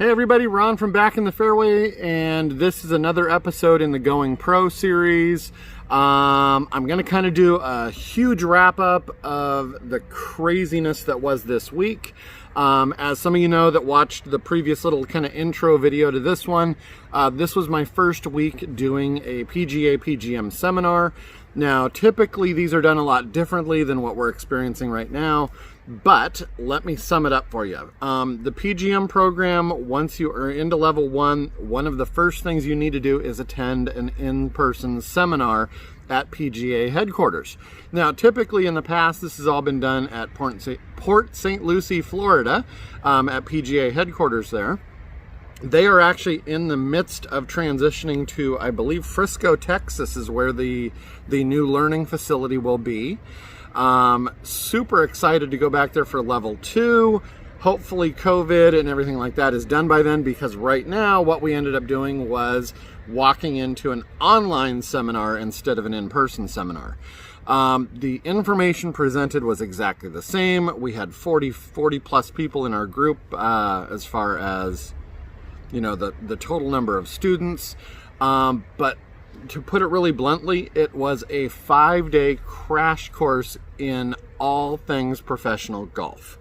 Hey everybody, Ron from Back in the Fairway, and this is another episode in the Going Pro series. I'm going to kind of do a huge wrap-up of the craziness that was this week. As some of you know that watched the previous little kind of intro video to this one, this was my first week doing a PGA PGM seminar. Now, typically these are done a lot differently than what we're experiencing right now, but let me sum it up for you. The PGM program, once you are into level one of the first things you need to do is attend an in-person seminar at PGA headquarters. Now, typically in the past, this has all been done at Port St. Lucie, Florida, at PGA headquarters there. They are actually in the midst of transitioning to, I believe, Frisco, Texas is where the new learning facility will be. Super excited to go back there for level 2. Hopefully COVID and everything like that is done by then, because right now what we ended up doing was walking into an online seminar instead of an in-person seminar. The information presented was exactly the same. We had 40 plus people in our group as far as, you know, the total number of students. But to put it really bluntly, it was a 5-day crash course in all things professional golf.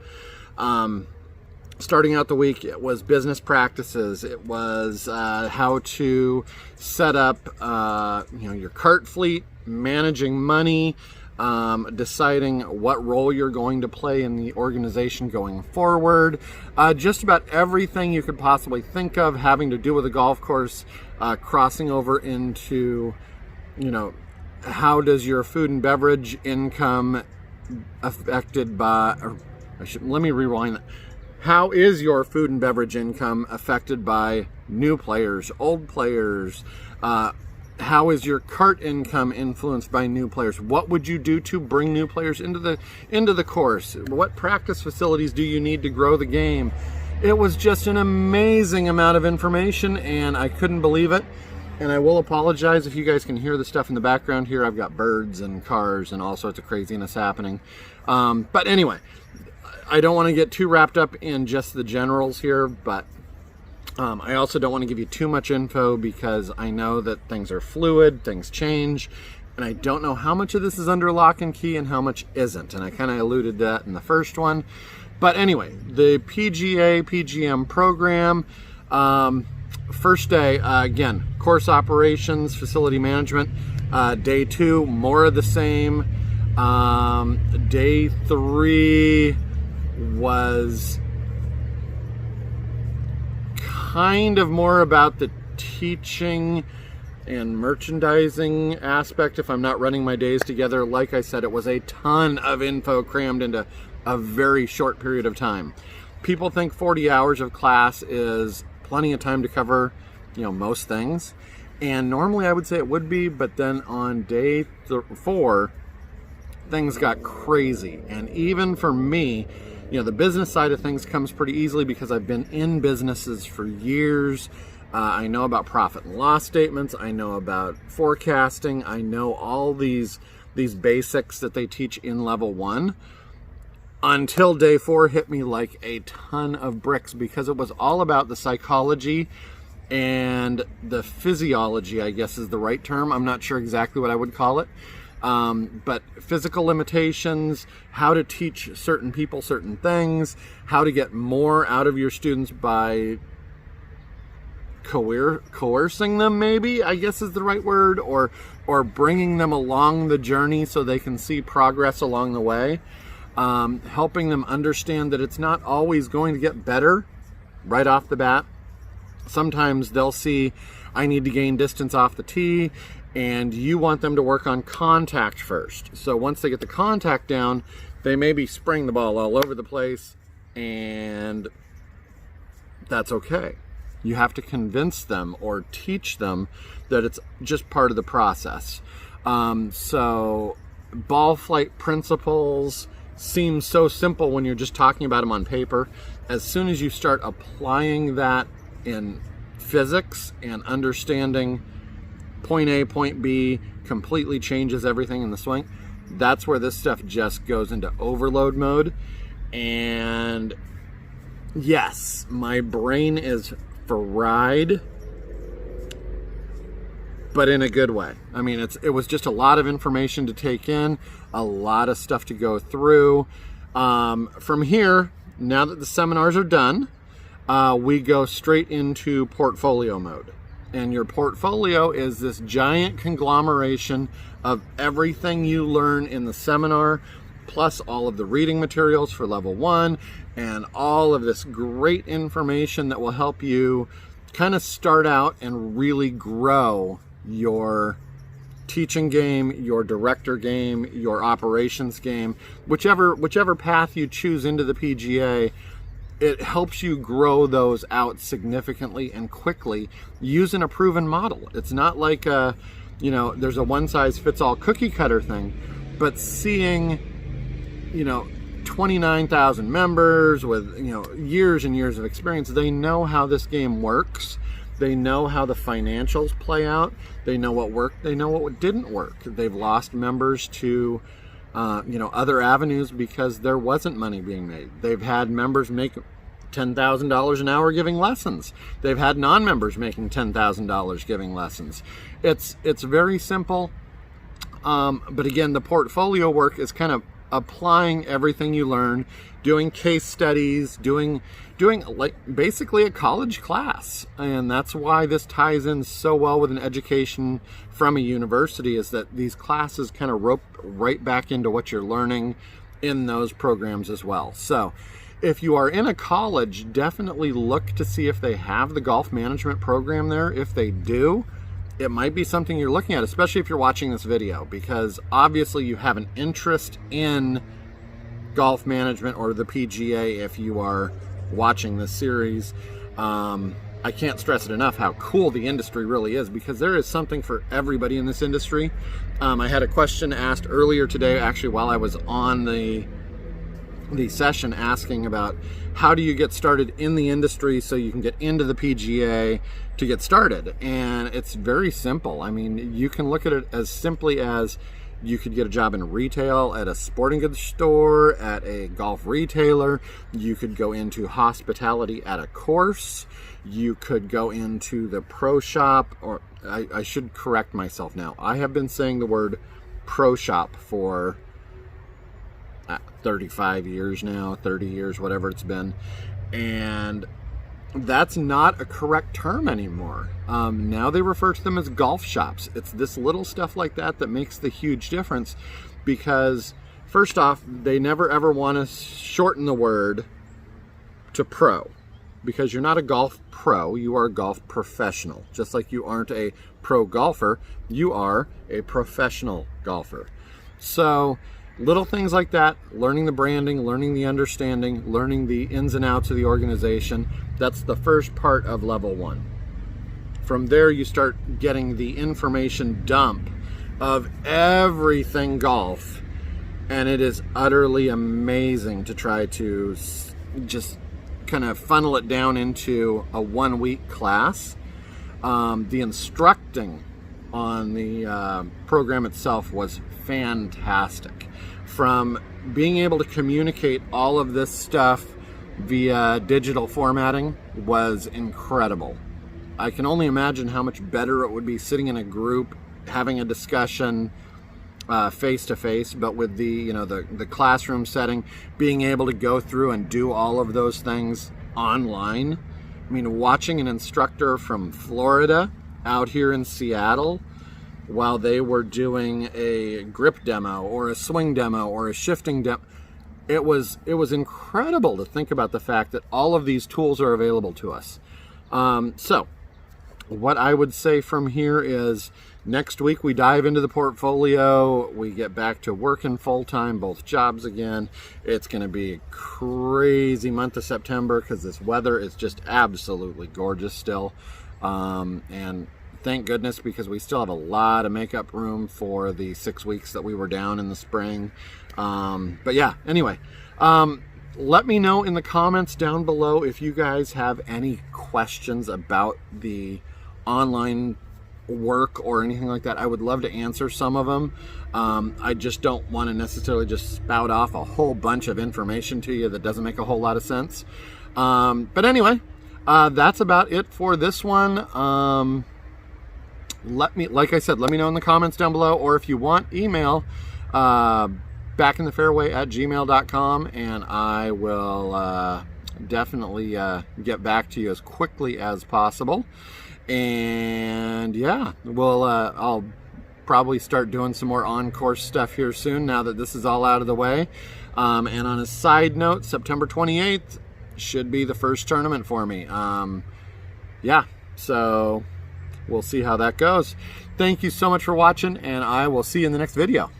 Starting out the week, it was business practices. It was how to set up your cart fleet, managing money, deciding what role you're going to play in the organization going forward. Just about everything you could possibly think of having to do with a golf course, crossing over into, how does your food and beverage income affected by, let me rewind that. How is your food and beverage income affected by new players, old players? How is your cart income influenced by new players? What would you do to bring new players into the course? What practice facilities do you need to grow the game? It was just an amazing amount of information, and I couldn't believe it. And I will apologize if you guys can hear the stuff in the background here. I've got birds and cars and all sorts of craziness happening. But anyway, I don't want to get too wrapped up in just the generals here, but I also don't want to give you too much info because I know that things are fluid, things change, and I don't know how much of this is under lock and key and how much isn't. And I kind of alluded to that in the first one. But anyway, the PGA PGM program, first day, again, course operations, facility management. Day 2, more of the same. Day 3 was kind of more about the teaching and merchandising aspect if I'm not running my days together. Like I said, it was a ton of info crammed into a very short period of time. People think 40 hours of class is plenty of time to cover, most things. And normally I would say it would be, but then on day 4, things got crazy. And even for me, the business side of things comes pretty easily because I've been in businesses for years. I know about profit and loss statements. I know about forecasting. I know all these basics that they teach in level 1. Until day 4 hit me like a ton of bricks, because it was all about the psychology and the physiology, I guess is the right term. I'm not sure exactly what I would call it. But physical limitations, how to teach certain people certain things, how to get more out of your students by coercing them, maybe, I guess is the right word, or bringing them along the journey so they can see progress along the way. Helping them understand that it's not always going to get better right off the bat. Sometimes they'll see, I need to gain distance off the tee, and you want them to work on contact first. So once they get the contact down, they maybe spring the ball all over the place, and that's okay. You have to convince them or teach them that it's just part of the process. So ball flight principles seem so simple when you're just talking about them on paper. As soon as you start applying that in physics and understanding point A, point B, completely changes everything in the swing. That's where this stuff just goes into overload mode. And Yes, my brain is fried, but in a good way. I mean, it was just a lot of information to take in, a lot of stuff to go through. From here, now that the seminars are done, we go straight into portfolio mode. And your portfolio is this giant conglomeration of everything you learn in the seminar, plus all of the reading materials for level 1, and all of this great information that will help you kind of start out and really grow your teaching game, your director game, your operations game, whichever path you choose into the PGA. It helps you grow those out significantly and quickly using a proven model. It's not like there's a one-size-fits-all cookie cutter thing, but seeing 29,000 members with years and years of experience, they know how this game works. They know how the financials play out. They know what worked. They know what didn't work. They've lost members to other avenues because there wasn't money being made. They've had members make $10,000 an hour giving lessons. They've had non-members making $10,000 giving lessons. It's very simple. But again, the portfolio work is kind of applying everything you learn, doing case studies, doing like basically a college class. And that's why this ties in so well with an education from a university, is that these classes kind of rope right back into what you're learning in those programs as well. So if you are in a college, definitely look to see if they have the golf management program there. If they do, it might be something you're looking at, especially if you're watching this video, because obviously you have an interest in golf management or the PGA if you are watching this series. I can't stress it enough how cool the industry really is, because there is something for everybody in this industry. I had a question asked earlier today, actually while I was on the session, asking about how do you get started in the industry so you can get into the PGA to get started. And it's very simple. I mean, you can look at it as simply as you could get a job in retail at a sporting goods store, at a golf retailer. You could go into hospitality at a course. You could go into the pro shop, or I should correct myself now. I have been saying the word pro shop for 35 years now, 30 years, whatever it's been. And that's not a correct term anymore. Now they refer to them as golf shops. It's this little stuff like that that makes the huge difference, because first off, they never ever want to shorten the word to pro, because you're not a golf pro, you are a golf professional. Just like you aren't a pro golfer, you are a professional golfer. So little things like that, learning the branding, learning the understanding, learning the ins and outs of the organization, that's the first part of level 1. From there, you start getting the information dump of everything golf, and it is utterly amazing to try to just kind of funnel it down into a 1-week class. The instructing on the program itself was fantastic. From being able to communicate all of this stuff via digital formatting was incredible. I can only imagine how much better it would be sitting in a group, having a discussion face to face, but with the classroom setting, being able to go through and do all of those things online. I mean, watching an instructor from Florida out here in Seattle, while they were doing a grip demo or a swing demo or a shifting demo, it was incredible to think about the fact that all of these tools are available to us. So what I would say from here is, next week we dive into the portfolio, we get back to working full-time, both jobs again. It's going to be a crazy month of September because this weather is just absolutely gorgeous still. And thank goodness, because we still have a lot of makeup room for the 6 weeks that we were down in the spring. But yeah, anyway, let me know in the comments down below if you guys have any questions about the online work or anything like that. I would love to answer some of them. I just don't want to necessarily just spout off a whole bunch of information to you that doesn't make a whole lot of sense. But anyway, that's about it for this one. Like I said, let me know in the comments down below, or if you want, email backinthefairway@gmail.com, and I will definitely get back to you as quickly as possible. And yeah, I'll probably start doing some more on-course stuff here soon now that this is all out of the way. And on a side note, September 28th should be the first tournament for me. Yeah, so we'll see how that goes. Thank you so much for watching, and I will see you in the next video.